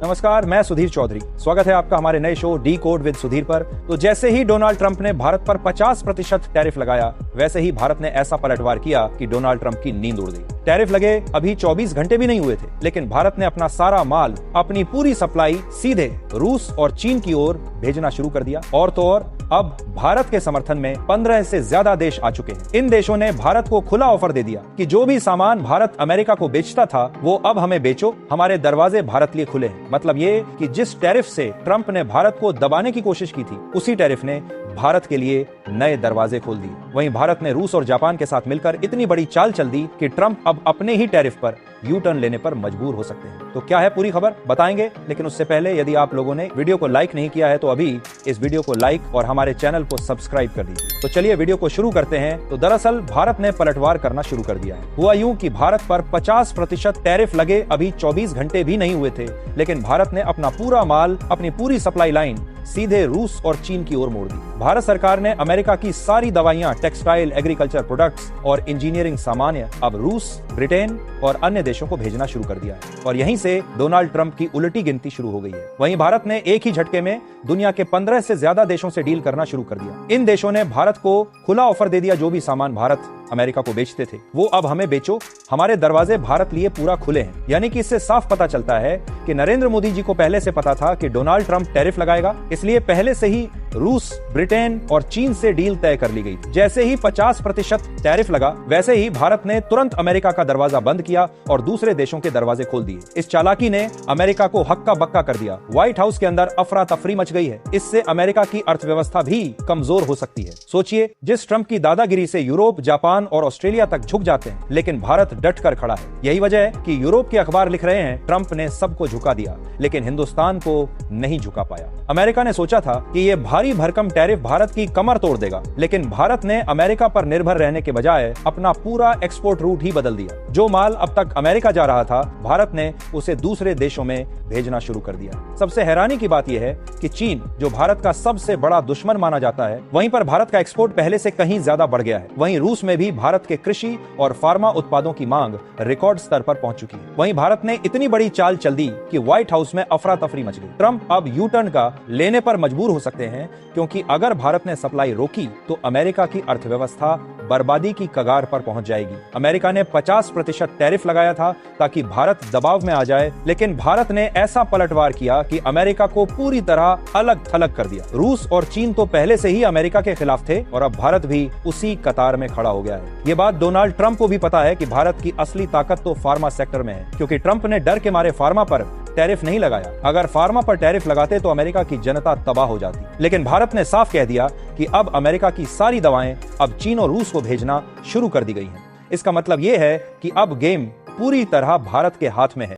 नमस्कार, मैं सुधीर चौधरी। स्वागत है आपका हमारे नए show D code with Sudhir पर। तो जैसे ही डोनाल्ड ट्रंप ने भारत पर 50% टैरिफ लगाया, वैसे ही भारत ने ऐसा पलटवार किया कि डोनाल्ड ट्रंप की नींद उड़ गई। टैरिफ लगे अभी 24 घंटे भी नहीं हुए थे, लेकिन भारत ने अपना सारा माल, अपनी पूरी सप्लाई सीधे रूस और चीन की ओर भेजना शुरू कर दिया। और तो और अब भारत के समर्थन में 15 से ज्यादा देश आ चुके हैं। इन देशों ने भारत को खुला ऑफर दे दिया कि जो भी सामान भारत अमेरिका को बेचता था, वो अब हमें बेचो, हमारे दरवाजे भारत लिए खुले हैं। मतलब ये कि जिस टैरिफ से ट्रंप ने भारत को दबाने की कोशिश की थी, उसी टैरिफ ने भारत के लिए नए दरवाजे खोल दिए। वहीं भारत ने रूस और जापान के साथ मिलकर इतनी बड़ी चाल चल दी कि ट्रंप अब अपने ही टैरिफ पर यू टर्न लेने पर मजबूर हो सकते हैं। तो क्या है पूरी खबर, बताएंगे। लेकिन उससे पहले यदि आप लोगों ने वीडियो को लाइक नहीं किया है तो अभी इस वीडियो को लाइक और हमारे चैनल को सब्सक्राइब कर दीजिए। तो चलिए वीडियो को शुरू करते हैं। तो दरअसल भारत ने पलटवार करना शुरू कर दिया है। हुआ यूं कि भारत पर 50% टैरिफ लगे अभी 24 घंटे भी नहीं हुए थे, लेकिन भारत ने अपना पूरा माल, अपनी पूरी सप्लाई लाइन सीधे रूस और चीन की ओर मोड़ दी। भारत सरकार ने अमेरिका की सारी दवाइयां, टेक्सटाइल, एग्रीकल्चर प्रोडक्ट्स और इंजीनियरिंग सामान अब रूस, ब्रिटेन और अन्य देशों को भेजना शुरू कर दिया है। और यहीं से डोनाल्ड ट्रंप की उलटी गिनती शुरू हो गई है। वहीं भारत ने एक ही झटके में दुनिया के 15 से ज्यादा देशों से डील करना शुरू कर दिया। इन देशों ने भारत को खुला ऑफर दे दिया, जो भी सामान भारत अमेरिका को बेचते थे, वो अब हमें बेचो, हमारे दरवाजे भारत लिए पूरा खुले हैं। यानी कि इससे साफ पता चलता है कि नरेंद्र मोदी जी को पहले से पता था कि डोनाल्ड ट्रंप टैरिफ लगाएगा, इसलिए पहले से ही रूस, ब्रिटेन और चीन से डील तय कर ली गई। जैसे ही 50% टैरिफ लगा, वैसे ही भारत ने तुरंत अमेरिका का दरवाजा बंद किया और दूसरे देशों के दरवाजे खोल दिए। इस चालाकी ने अमेरिका को हक्का बक्का कर दिया। व्हाइट हाउस के अंदर अफरा तफरी मच गई है। इससे अमेरिका की अर्थव्यवस्था भी कमजोर हो सकती है। सोचिए, जिस ट्रंप की दादागिरी से यूरोप, जापान और ऑस्ट्रेलिया तक झुक जाते हैं, लेकिन भारत डट कर खड़ा है। यही वजह है कि यूरोप के अखबार लिख रहे हैं, ट्रंप ने सबको झुका दिया, लेकिन हिंदुस्तान को नहीं झुका पाया। अमेरिका ने सोचा था कि ये भारी भरकम टैरिफ भारत की कमर तोड़ देगा, लेकिन भारत ने अमेरिका पर निर्भर रहने के बजाय अपना पूरा एक्सपोर्ट रूट ही बदल दिया। जो माल अब तक अमेरिका जा रहा था, भारत ने उसे दूसरे देशों में भेजना शुरू कर दिया। सबसे हैरानी की बात यह है कि चीन, जो भारत का सबसे बड़ा दुश्मन माना जाता है, वहीं पर भारत का एक्सपोर्ट पहले से कहीं ज्यादा बढ़ गया है। वहीं रूस में भी भारत के कृषि और फार्मा उत्पादों की मांग रिकॉर्ड स्तर पर पहुंच चुकी है। वहीं भारत ने इतनी बड़ी चाल चल दी कि व्हाइट हाउस में अफरा तफरी मच गई। ट्रंप अब यू टर्न का लेने पर मजबूर हो सकते हैं, क्योंकि अगर भारत ने सप्लाई रोकी तो अमेरिका की अर्थव्यवस्था बर्बादी की कगार पर पहुंच जाएगी। अमेरिका ने 50% टैरिफ लगाया था ताकि भारत दबाव में आ जाए, लेकिन भारत ने ऐसा पलटवार किया कि अमेरिका को पूरी तरह अलग थलग कर दिया। रूस और चीन तो पहले से ही अमेरिका के खिलाफ थे और अब भारत भी उसी कतार में खड़ा हो गया है। ये बात डोनाल्ड ट्रंप को भी पता है कि भारत की असली ताकत तो फार्मा सेक्टर में है, क्योंकि ट्रंप ने डर के मारे फार्मा पर टैरिफ नहीं लगाया। अगर फार्मा पर टैरिफ लगाते तो अमेरिका की जनता तबाह हो जाती। लेकिन भारत ने साफ कह दिया कि अब अमेरिका की सारी दवाएं अब चीन और रूस को भेजना शुरू कर दी गई हैं। इसका मतलब यह है कि अब गेम पूरी तरह भारत के हाथ में है।